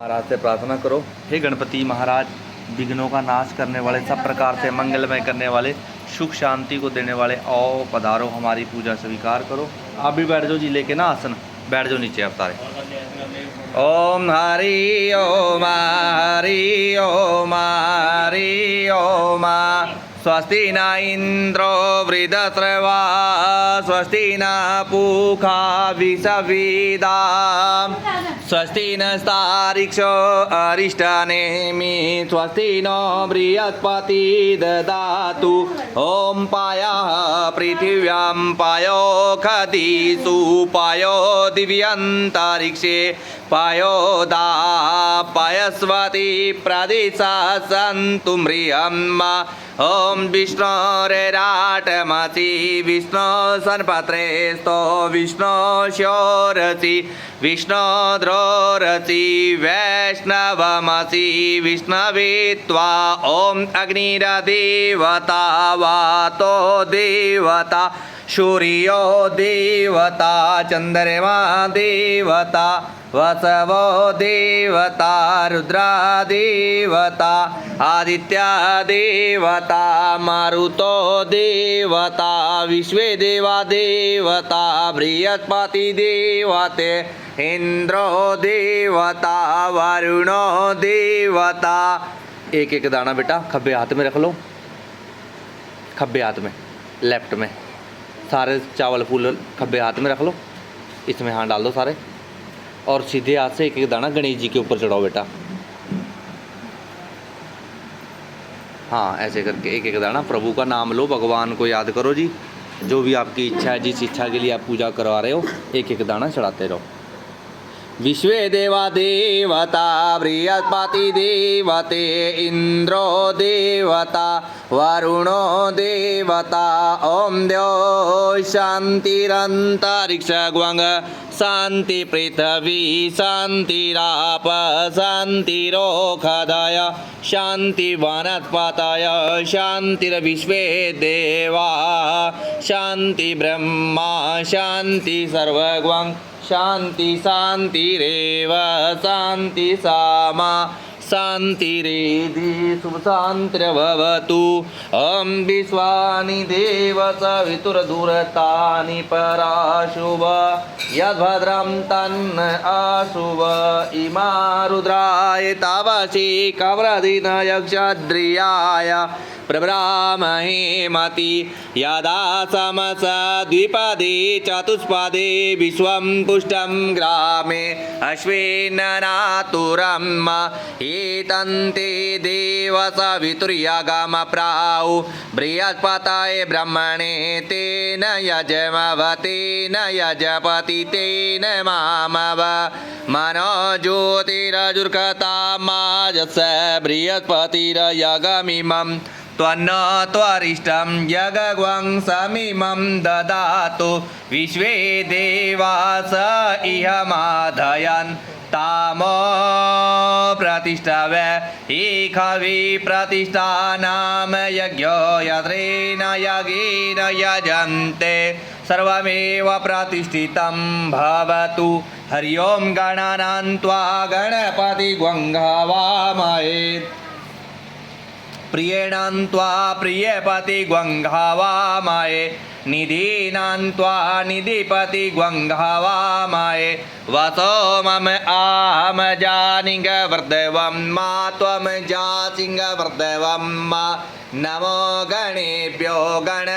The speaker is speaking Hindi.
महाराज से प्रार्थना करो। हे गणपति महाराज, विघ्नों का नाश करने वाले, सब प्रकार से मंगलमय करने वाले, सुख शांति को देने वाले, आओ पधारो, हमारी पूजा स्वीकार करो। आप भी बैठ जाओ जी, लेके ना आसन, बैठ जाओ नीचे आप सारे। ओम हरि ओम हरि ओम हरि ओम। स्वस्ति न इंद्रो वृद्धश्रवा, स्वस्ति न पूषा विषवीदा, स्वस्ति नस्तारिक्षो अरिष्टनेमि, स्वस्ति नो बृहस्पति ददातु। ओम पायः पृथिव्यां पायो खदिषु पायो दिव्यन्तरिक्षे पायो दापयस्वती प्रदिशा सन्तु मह्यम्। ओम विष्णोरेराटमसि विष्णु सन्पत्रेस्तो विष्णु शोरसि विष्णुद्रोरसि वैष्णवमसि विष्णवेत्वा। ओम अग्निर्देवता वातो देवता सूर्यो देवता चंद्रमा देवता वसवो देवता रुद्रा देवता आदित्य देवता मारुतो देवता विश्वे देवा देवता बृहस्पति देवते इंद्रो देवता वरुणो देवता। एक एक दाना बेटा खब्बे हाथ में रख लो, खब्बे हाथ में, लेफ्ट में सारे चावल फूल खब्बे हाथ में रख लो, इसमें हाथ डाल दो सारे और सीधे हाथ से एक एक दाना गणेश जी के ऊपर चढ़ाओ बेटा। हाँ, ऐसे करके एक एक दाना प्रभु का नाम लो, भगवान को याद करो जी। जो भी आपकी इच्छा है, जिस इच्छा के लिए आप पूजा करवा रहे हो, एक एक दाना चढ़ाते रहो। विश्वे देवा देवता बृहस्पति देवते इंद्रो देवता वरुणो देवता। ओम द्यो शांतिरंतरिक्ष ग्वंग शांति पृथ्वी शांतिराप शांतिरोखदय शांति वनस्पतय शांतिर्विश्वे देवा शांति ब्रह्मा शांति सर्वग्वं शांति शांतिरेव शांति सामा शांतिरेधि शुभ शांतिर्भवतु। ओम विश्वानि देव सवितुर्दूरतानि पराशुभ यद्भद्रं तन्न अशुभ इमा रुद्राय तावसी कवरदिन यक्षद्रियाय प्रब्रामहे मति यदा समस द्विपदे चतुष्पदे विश्वं पुष्टं ग्रामे अश्विन्नातुरम् एतन्ते देव सवितुर्यगमप्राउ बृहस्पतये ब्रह्मणे तेन यजमवतेन यजपति तेन मामव मनो ज्योतिरजुर्कतामाजस्य बृहस्पतिर्यगमिमम् त्वन्न त्वरिष्टं यगग्वं समिमं ददातु। विश्वे देवास इहमाधयन् तामो प्रतिष्ठवे इखवि प्रतिष्ठानाम यज्ञो यद्रेन यज्ञेन यजन्ते सर्वमेव प्रतिष्ठितं भवतु। हरि ओं गणानां त्वा गणपतिग्वं हवामहे प्रियेणां त्वा प्रियपतिग्वं हवामहे निधीनां त्वा निधिपतिग्वं हवामहे वसो मम आहम जानिग वर्धवं मा त्वं जासिंग वर्धवं मा नमो गणेभ्यो गण